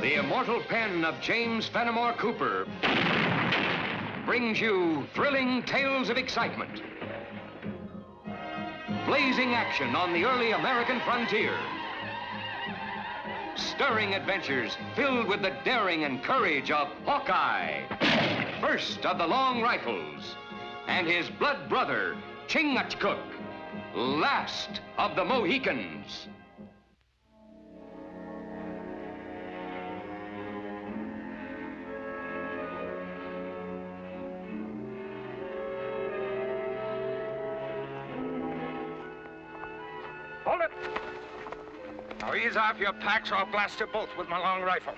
The immortal pen of James Fenimore Cooper brings you thrilling tales of excitement, blazing action on the early American frontier, stirring adventures filled with the daring and courage of Hawkeye, first of the Long Rifles, and his blood brother, Chingachgook, last of the Mohicans. Hold it! Now ease off your packs or I'll blast you both with my long rifle.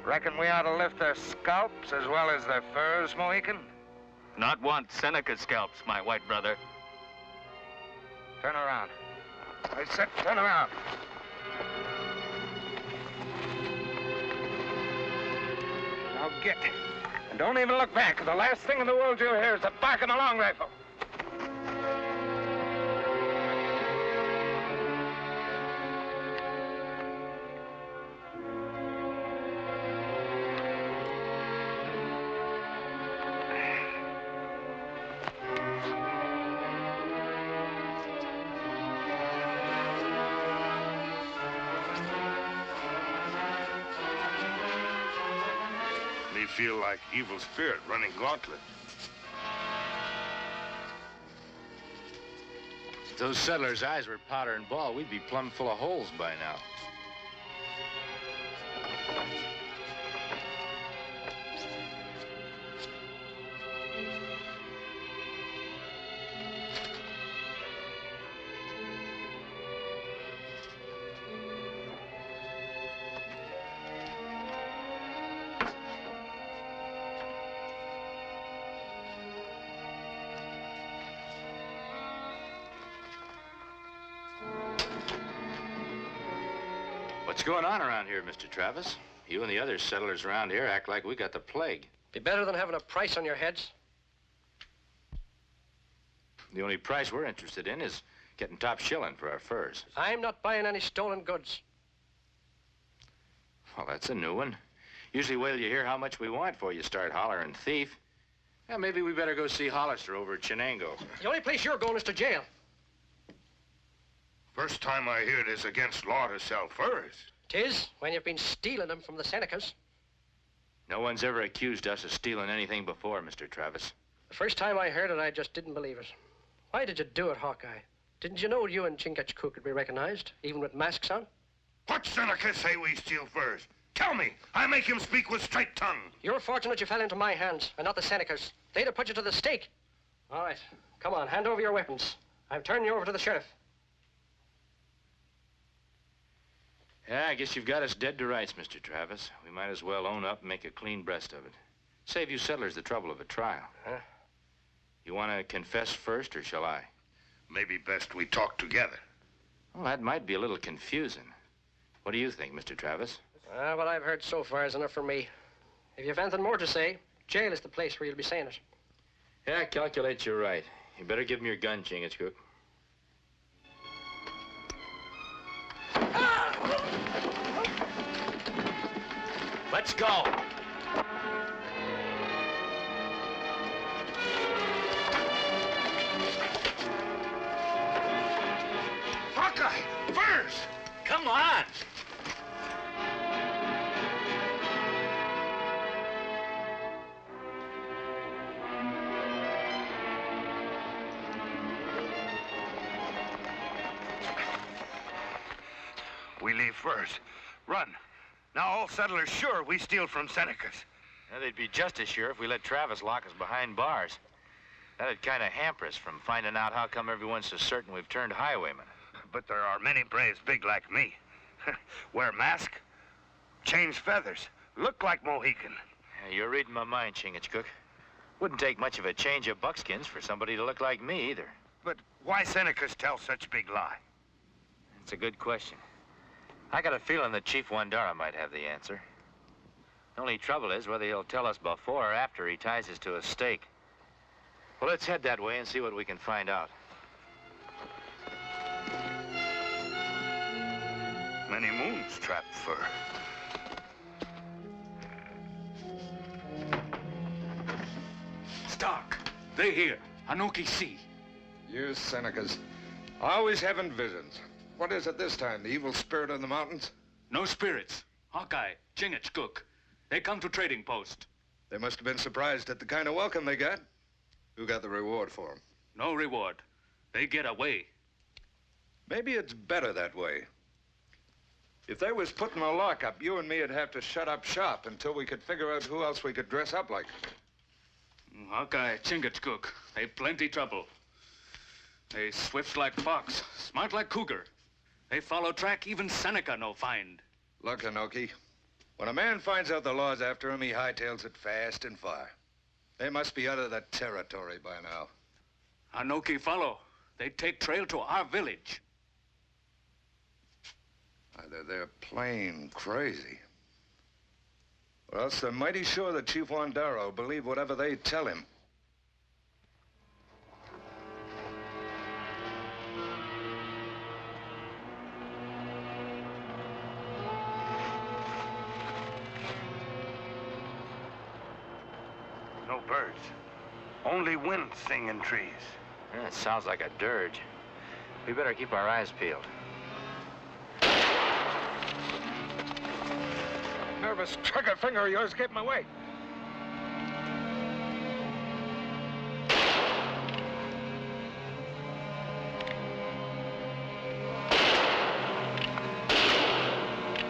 Reckon we ought to lift their scalps as well as their furs, Mohican? Not want Seneca's scalps, my white brother. Turn around. I said turn around. Now get. And don't even look back, 'cause the last thing in the world you'll hear is the bark of my long rifle. Feel like evil spirit running gauntlet. If those settlers' eyes were powder and ball, we'd be plumb full of holes by now. What's going on around here, Mr. Travis? You and the other settlers around here act like we got the plague. Be better than having a price on your heads. The only price we're interested in is getting top shilling for our furs. I'm not buying any stolen goods. Well, that's a new one. Usually wait till you hear how much we want before you start hollering thief. Yeah, maybe we better go see Hollister over at Chenango. The only place you're going is to jail. First time I hear it is against law to sell furs. 'Tis, when you've been stealing them from the Senecas. No one's ever accused us of stealing anything before, Mr. Travis. The first time I heard it, I just didn't believe it. Why did you do it, Hawkeye? Didn't you know you and Chingachgook could be recognized, even with masks on? What Seneca say we steal furs? Tell me. I make him speak with straight tongue. You're fortunate you fell into my hands, and not the Senecas. They'd have put you to the stake. All right, come on, hand over your weapons. I'm turning you over to the sheriff. Yeah, I guess you've got us dead to rights, Mr. Travis. We might as well own up and make a clean breast of it. Save you settlers the trouble of a trial. Huh? You want to confess first, or shall I? Maybe best we talk together. Well, that might be a little confusing. What do you think, Mr. Travis? What I've heard so far is enough for me. If you've anything more to say, jail is the place where you'll be saying it. Yeah, I calculate you're right. You better give me your gun, Chingachgook. Let's go. Hawkeye! Furs! Come on! We leave first. Run. Now all settlers sure we steal from Senecas. Yeah, they'd be just as sure if we let Travis lock us behind bars. That'd kind of hamper us from finding out how come everyone's so certain we've turned highwaymen. But there are many braves big like me. Wear mask, change feathers, look like Mohican. Yeah, you're reading my mind, Chingachgook. Wouldn't take much of a change of buckskins for somebody to look like me, either. But why Senecas tell such big lie? It's a good question. I got a feeling that Chief Wandara might have the answer. The only trouble is whether he'll tell us before or after he ties us to a stake. Well, let's head that way and see what we can find out. Many Moon's trap fur. Stark, they here. Anoki see. You Senecas, always having visions. What is it this time? The evil spirit of the mountains? No spirits. Hawkeye, Chingachgook. They come to trading post. They must have been surprised at the kind of welcome they got. Who got the reward for them? No reward. They get away. Maybe it's better that way. If they was put in a lockup, you and me'd have to shut up shop until we could figure out who else we could dress up like. Hawkeye, Chingachgook. They plenty trouble. They swift like fox, smart like cougar. They follow track even Seneca no find. Look, Anoki, when a man finds out the law's after him, he hightails it fast and far. They must be out of the territory by now. Anoki follow. They take trail to our village. Either they're plain crazy, or else they're mighty sure that Chief Wandara will believe whatever they tell him. No birds. Only wind sing in trees. Yeah, it sounds like a dirge. We better keep our eyes peeled. Nervous trigger finger of yours gave him away.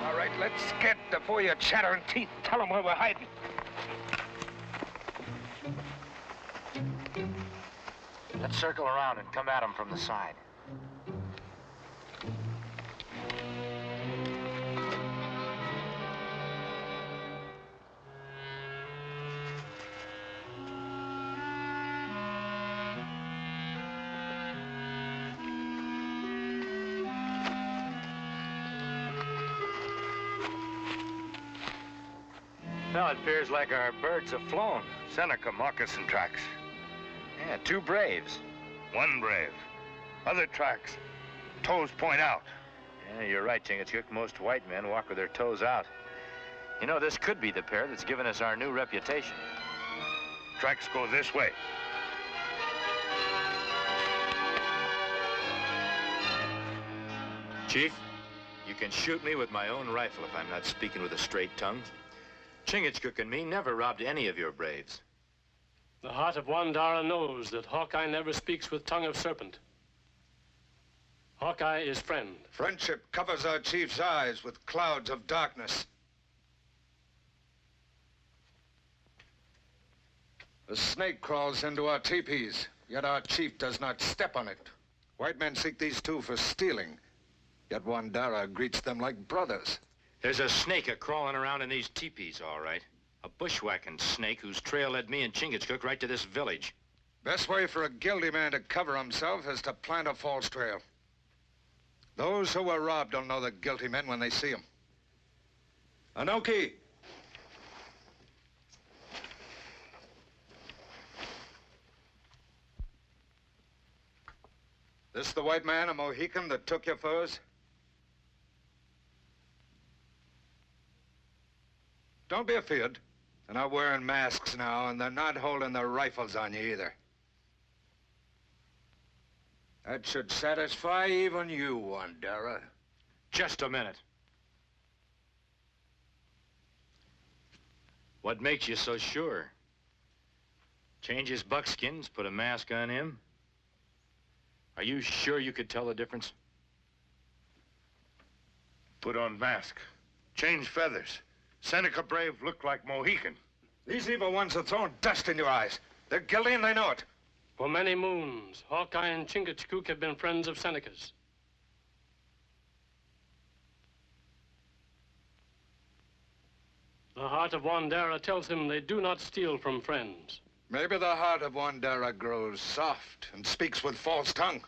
All right, let's get before your chattering teeth. Tell them where we're hiding. Let's circle around and come at them from the side. Well, it appears like our birds have flown. Seneca moccasin tracks. Yeah, 2 braves. 1 brave. Other tracks. Toes point out. Yeah, you're right, Chingachgook. Most white men walk with their toes out. You know, this could be the pair that's given us our new reputation. Tracks go this way. Chief, you can shoot me with my own rifle if I'm not speaking with a straight tongue. Chingachgook and me never robbed any of your braves. The heart of Wandara knows that Hawkeye never speaks with tongue of serpent. Hawkeye is friend. Friendship covers our chief's eyes with clouds of darkness. The snake crawls into our teepees, yet our chief does not step on it. White men seek these 2 for stealing, yet Wandara greets them like brothers. There's a snake a-crawling around in these teepees, all right. A bushwhacking snake whose trail led me and Chingachgook right to this village. Best way for a guilty man to cover himself is to plant a false trail. Those who were robbed will know the guilty men when they see them. Anoki! This the white man, a Mohican, that took your furs? Don't be afeard. They're not wearing masks now, and they're not holding their rifles on you either. That should satisfy even you, Wandara. Just a minute. What makes you so sure? Change his buckskins, put a mask on him? Are you sure you could tell the difference? Put on mask. Change feathers. Seneca brave look like Mohican. These evil ones are throwing dust in your eyes. They're guilty and they know it. For many moons, Hawkeye and Chingachgook have been friends of Seneca's. The heart of Wandara tells him they do not steal from friends. Maybe the heart of Wandara grows soft and speaks with false tongue.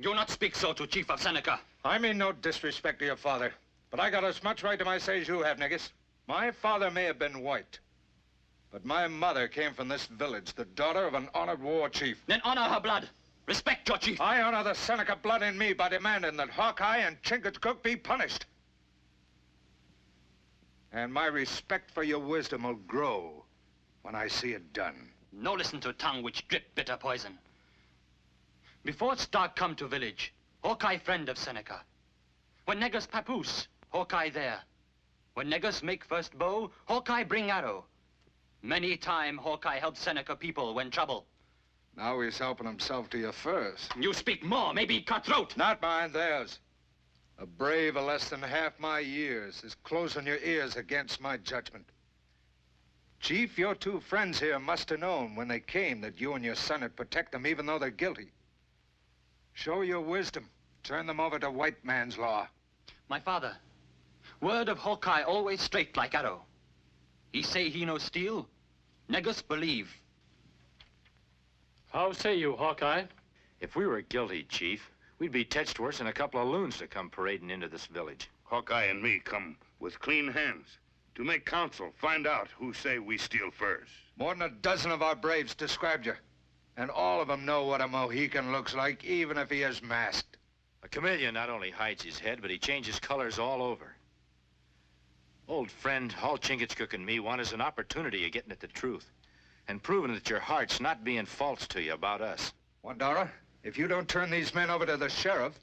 Do not speak so to Chief of Seneca. I mean no disrespect to your father, but I got as much right to my say as you have, Negus. My father may have been white, but my mother came from this village, the daughter of an honored war chief. Then honor her blood. Respect your chief. I honor the Seneca blood in me by demanding that Hawkeye and Chingachgook be punished. And my respect for your wisdom will grow when I see it done. No listen to tongue which drip bitter poison. Before Stark come to village, Hawkeye friend of Seneca. When Negus papoose, Hawkeye there. When Negus make first bow, Hawkeye bring arrow. Many time Hawkeye help Seneca people when trouble. Now he's helping himself to you first. You speak more, maybe cut throat. Not mine, theirs. A brave of less than half my years is closing your ears against my judgment. Chief, your two friends here must have known when they came that you and your son would protect them even though they're guilty. Show your wisdom. Turn them over to white man's law. My father, word of Hawkeye always straight like arrow. He say he no steal, Negus believe. How say you, Hawkeye? If we were guilty, Chief, we'd be touched worse than a couple of loons to come parading into this village. Hawkeye and me come with clean hands to make counsel, find out who say we steal furs. More than a dozen of our braves described you. And all of them know what a Mohican looks like, even if he is masked. A chameleon not only hides his head, but he changes colors all over. Old friend, all Chingachgook and me want is an opportunity of getting at the truth and proving that your heart's not being false to you about us. Wandara, if you don't turn these men over to the sheriff,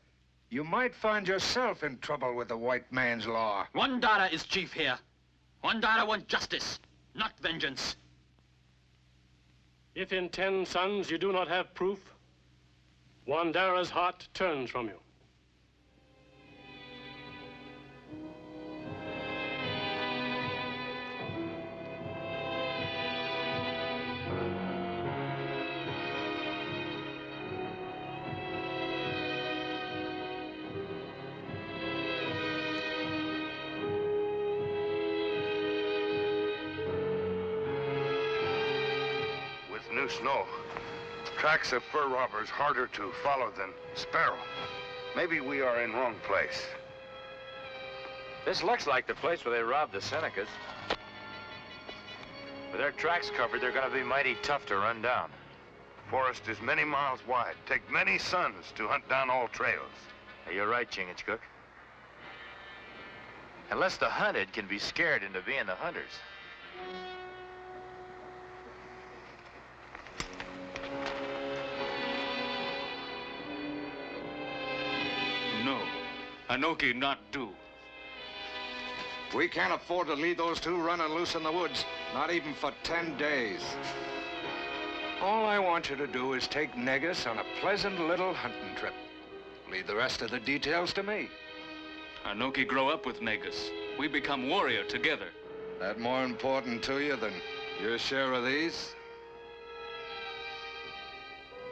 you might find yourself in trouble with the white man's law. Wandara is chief here. Wandara want justice, not vengeance. If in 10 sons you do not have proof, Wandara's heart turns from you. New snow. Tracks of fur robbers harder to follow than Sparrow. Maybe we are in wrong place. This looks like the place where they robbed the Senecas. With their tracks covered, they're gonna be mighty tough to run down. Forest is many miles wide. Take many suns to hunt down all trails. You're right, Chingachgook. Unless the hunted can be scared into being the hunters. No, Anoki not do. We can't afford to leave those two running loose in the woods, not even for 10 days. All I want you to do is take Negus on a pleasant little hunting trip. Leave the rest of the details to me. Anoki grow up with Negus. We become warrior together. That more important to you than your share of these?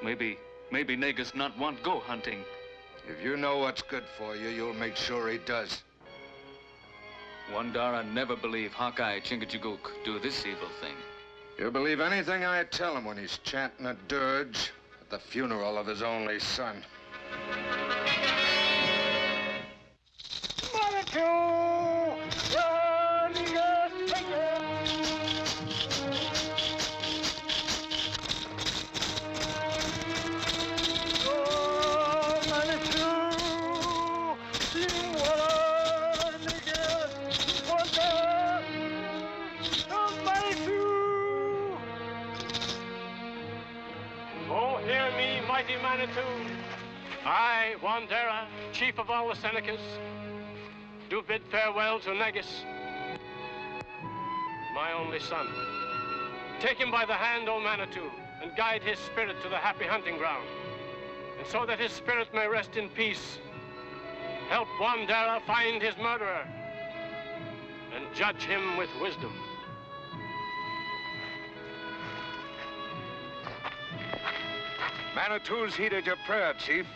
Maybe Negus not want go hunting. If you know what's good for you, you'll make sure he does. Wandara never believe Hawkeye Chingachgook do this evil thing. He'll believe anything I tell him when he's chanting a dirge at the funeral of his only son. Oh, hear me, mighty Manitou. I, Wandera, chief of all the Senecas, do bid farewell to Negus, my only son. Take him by the hand, O Manitou, and guide his spirit to the happy hunting ground. And so that his spirit may rest in peace, help Wandera find his murderer and judge him with wisdom. Manitou's heeded your prayer, Chief.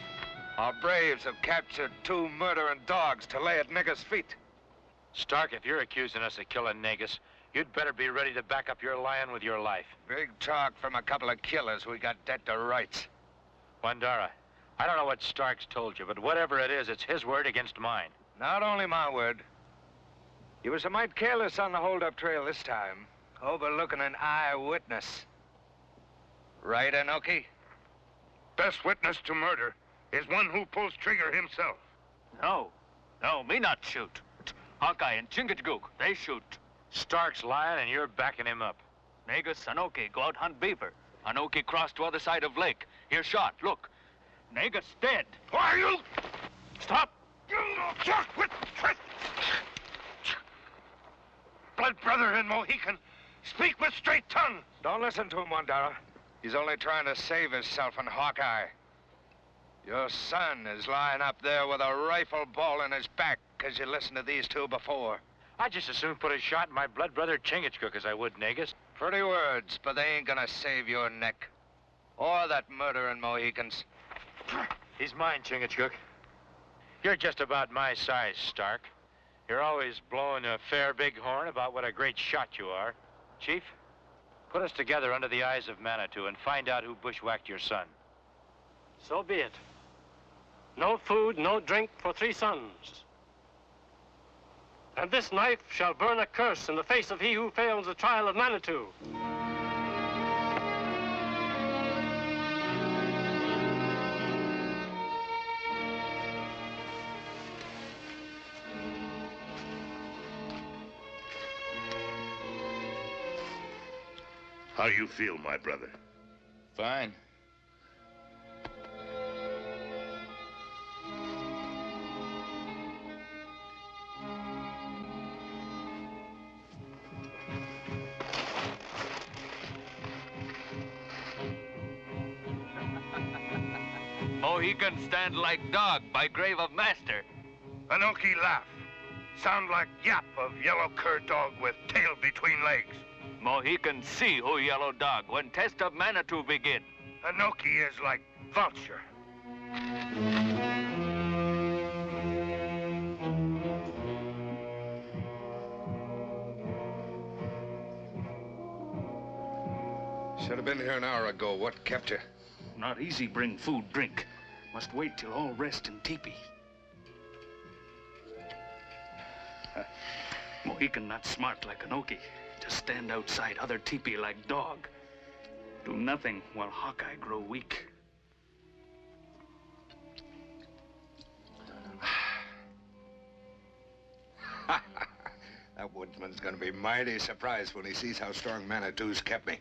Our braves have captured 2 murdering dogs to lay at Negus' feet. Stark, if you're accusing us of killing Negus, you'd better be ready to back up your lion with your life. Big talk from a couple of killers we got dead to rights. Wandara, I don't know what Stark's told you, but whatever it is, it's his word against mine. Not only my word. You was a mite careless on the hold-up trail this time, overlooking an eyewitness. Right, Anoki? Best witness to murder is one who pulls trigger himself. No, me not shoot. Hawkeye and Chingachgook, they shoot. Stark's lying and you're backing him up. Negus, Anoki go out hunt beaver. Anoki crossed to other side of lake. Here shot, look. Negus dead. Why you? Stop! Blood brother and Mohican, speak with straight tongue. Don't listen to him, Wandera. He's only trying to save himself and Hawkeye. Your son is lying up there with a rifle ball in his back because you listened to these two before. I'd just as soon put a shot in my blood brother Chingachgook as I would Negus. Pretty words, but they ain't gonna save your neck. Or that murdering Mohicans. He's mine, Chingachgook. You're just about my size, Stark. You're always blowing a fair big horn about what a great shot you are. Chief, put us together under the eyes of Manitou and find out who bushwhacked your son. So be it. No food, no drink for 3 sons. And this knife shall burn a curse in the face of he who fails the trial of Manitou. How you feel, my brother? Fine. Mohican stand like dog by grave of master. Anoki laugh. Sound like yap of yellow cur dog with tail between legs. Mohican see who yellow dog when test of Manitou begin. Anoki is like vulture. Should have been here an hour ago. What kept you? Not easy bring food, drink. Must wait till all rest in teepee. Mohican not smart like Anoki. To stand outside other teepee like dog. Do nothing while Hawkeye grow weak. That woodsman's gonna be mighty surprised when he sees how strong Manitou's kept me.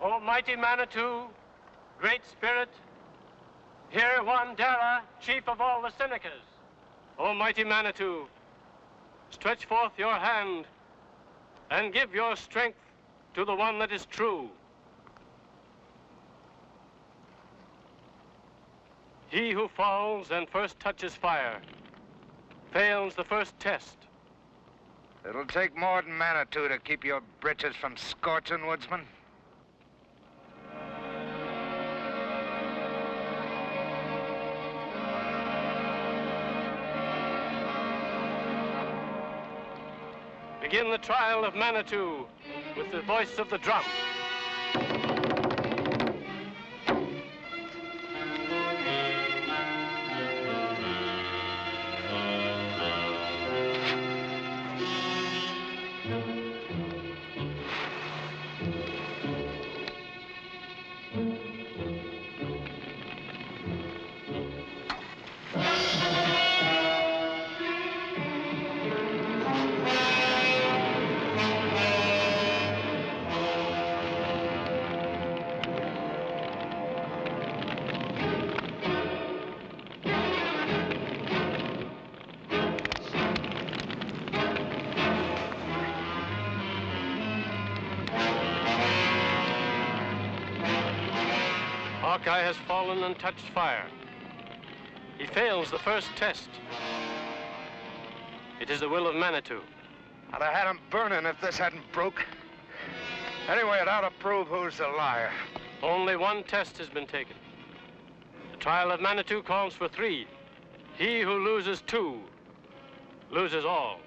Almighty Manitou, Great Spirit, hear Wandera, chief of all the Senecas. Almighty Manitou, stretch forth your hand and give your strength to the one that is true. He who falls and first touches fire fails the first test. It'll take more than Manitou to keep your britches from scorching, woodsman. Begin the trial of Manitou with the voice of the drum. Hawkeye has fallen and touched fire. He fails the first test. It is the will of Manitou. I'd have had him burning if this hadn't broke. Anyway, it ought to prove who's the liar. Only one test has been taken. The trial of Manitou calls for 3. He who loses 2 loses all.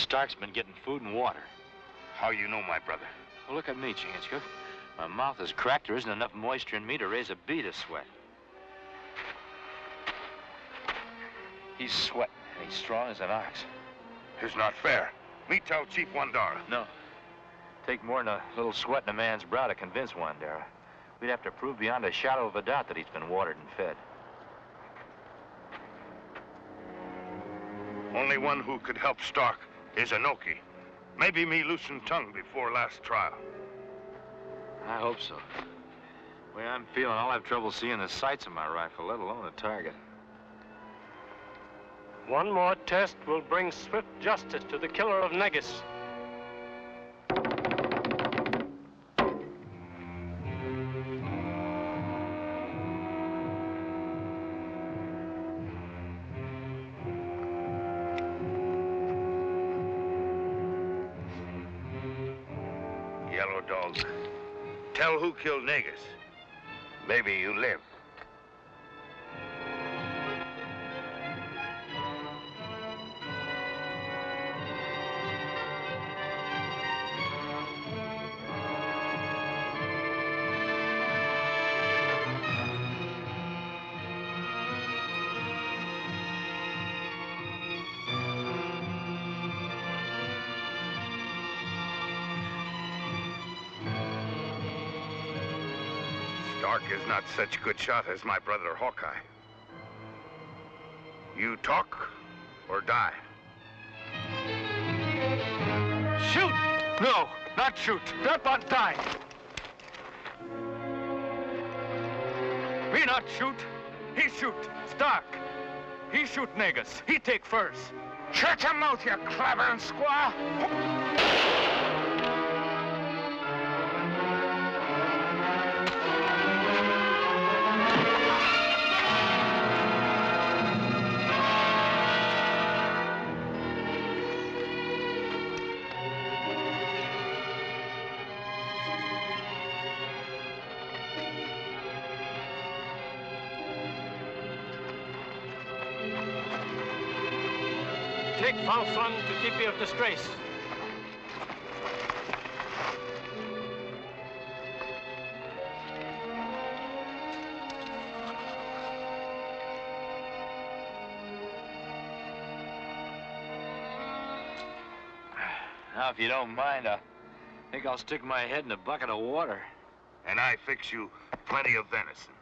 Stark's been getting food and water. How you know, my brother? Well, look at me, Chingachgook. My mouth is cracked. There isn't enough moisture in me to raise a bead of sweat. He's sweating, and he's strong as an ox. It's not fair. Me tell Chief Wandara. No. Take more than a little sweat in a man's brow to convince Wandara. We'd have to prove beyond a shadow of a doubt that he's been watered and fed. Only one who could help Stark is Anoki. Maybe me loosened tongue before last trial. I hope so. The way I'm feeling, I'll have trouble seeing the sights of my rifle, let alone a target. One more test will bring swift justice to the killer of Negus. Yellow Dog, tell who killed Negus. Maybe you live. Stark is not such a good shot as my brother Hawkeye. You talk or die. Shoot! No, not shoot. Step on time. Me not shoot. He shoot. Stark. He shoot Negus. He take first. Shut your mouth, you clavering squaw! Take Falfron to Tipi of Disgrace. Now, if you don't mind, I think I'll stick my head in a bucket of water. And I fix you plenty of venison.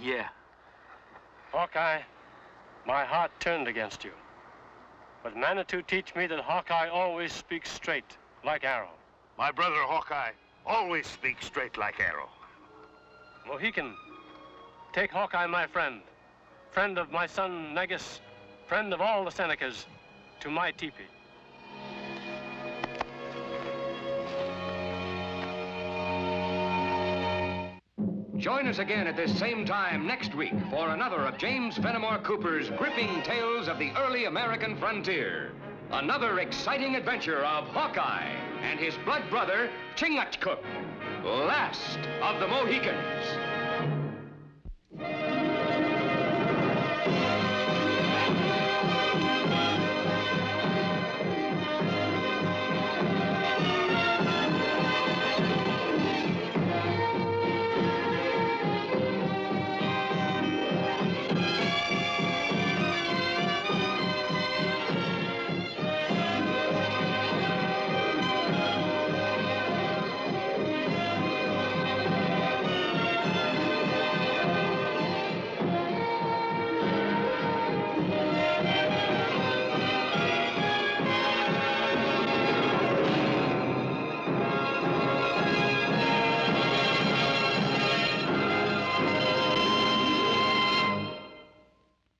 Yeah. Hawkeye, my heart turned against you. But Manitou teach me that Hawkeye always speaks straight, like arrow. My brother Hawkeye always speaks straight like arrow. Mohican, take Hawkeye, my friend, friend of my son Negus, friend of all the Senecas, to my teepee. Join us again at this same time next week for another of James Fenimore Cooper's gripping tales of the early American frontier. Another exciting adventure of Hawkeye and his blood brother, Chingachgook, last of the Mohicans.